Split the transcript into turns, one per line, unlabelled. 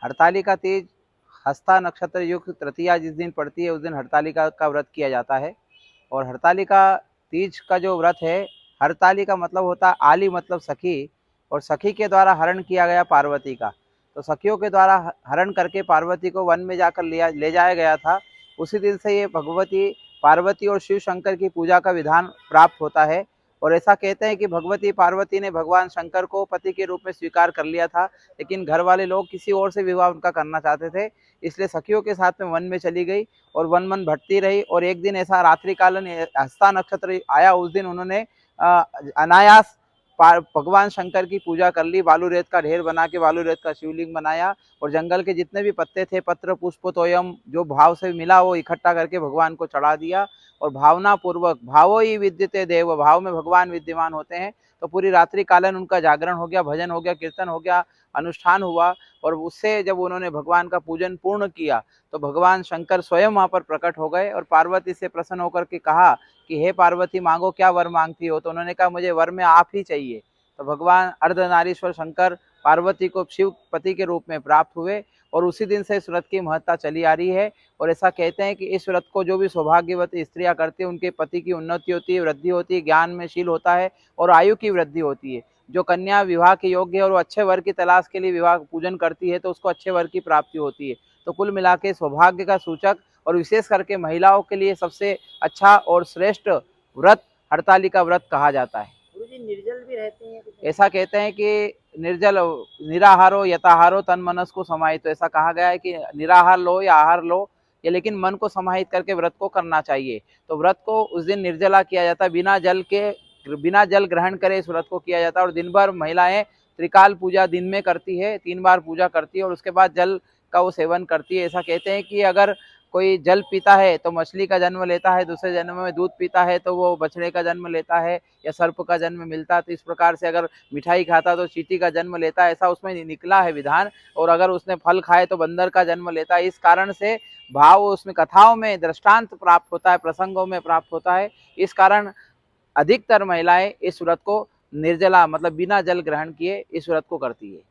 हरतालिका तीज हस्ता नक्षत्र युक्त तृतीया जिस दिन पड़ती है उस दिन हरतालिका का व्रत किया जाता है। और हरतालिका तीज का जो व्रत है, हरतालिका मतलब होता है आली मतलब सखी, और सखी के द्वारा हरण किया गया पार्वती का। तो सखियों के द्वारा हरण करके पार्वती को वन में जाकर ले जाया गया था। उसी दिन से ये भगवती पार्वती और शिव शंकर की पूजा का विधान प्राप्त होता है। और ऐसा कहते हैं कि भगवती पार्वती ने भगवान शंकर को पति के रूप में स्वीकार कर लिया था, लेकिन घर वाले लोग किसी और से विवाह उनका करना चाहते थे, इसलिए सखियों के साथ में वन में चली गई और वन मन भटती रही। और एक दिन ऐसा रात्रि कालन हस्ता नक्षत्र आया, उस दिन उन्होंने अनायास भगवान शंकर की पूजा कर ली। बालू रेत का ढेर बना के बालू रेत का शिवलिंग बनाया और जंगल के जितने भी पत्ते थे, पत्र पुष्प तोयम जो भाव से मिला वो इकट्ठा करके भगवान को चढ़ा दिया। और भावना पूर्वक भावो ही विद्यते देव, भाव में भगवान विद्यमान होते हैं। तो पूरी रात्रि कालन उनका जागरण हो गया, भजन हो गया, कीर्तन हो गया, अनुष्ठान हुआ। और उससे जब उन्होंने भगवान का पूजन पूर्ण किया तो भगवान शंकर स्वयं वहां पर प्रकट हो गए और पार्वती से प्रसन्न होकर के कहा कि हे पार्वती मांगो, क्या वर मांगती हो। तो उन्होंने कहा मुझे वर में आप ही चाहिए। तो भगवान अर्धनारीश्वर शंकर पार्वती को शिव पति के रूप में प्राप्त हुए और उसी दिन से इस व्रत की महत्ता चली आ रही है। और ऐसा कहते हैं कि इस व्रत को जो भी सौभाग्यवती स्त्रियां करती है उनके पति की उन्नति होती है, वृद्धि होती है, ज्ञान में शील होता है और आयु की वृद्धि होती है। जो कन्या विवाह के योग्य है और वो अच्छे वर की तलाश के लिए विवाह पूजन करती है तो उसको अच्छे वर की प्राप्ति होती है। तो कुल मिला के सौभाग्य का सूचक और विशेष करके महिलाओं के लिए सबसे अच्छा और श्रेष्ठ व्रत हरतालिका व्रत कहा जाता है।
निर्जल भी रहते हैं?
ऐसा कहते हैं कि निर्जल निराहारो यताहारो तन मनस को समाहित, तो ऐसा कहा गया है कि निराहार लो या आहार लो, ये लेकिन मन को समाहित करके व्रत को करना चाहिए। तो व्रत को उस दिन निर्जला किया जाता है, बिना जल ग्रहण करे इस व्रत को किया जाता है। और दिन भर महिलाएं त्रिकाल पूजा दिन में करती है, 3 बार पूजा करती है और उसके बाद जल का वो सेवन करती है। ऐसा कहते हैं कि अगर कोई जल पीता है तो मछली का जन्म लेता है, दूसरे जन्म में दूध पीता है तो वो बछड़े का जन्म लेता है या सर्प का जन्म मिलता है। तो इस प्रकार से अगर मिठाई खाता तो चींटी का जन्म लेता है, ऐसा उसमें निकला है विधान। और अगर उसने फल खाए तो बंदर का जन्म लेता है। इस कारण से भाव उसमें कथाओं में दृष्टांत प्राप्त होता है, प्रसंगों में प्राप्त होता है। इस कारण अधिकतर महिलाएं इस व्रत को निर्जला मतलब बिना जल ग्रहण किए इस व्रत को करती है।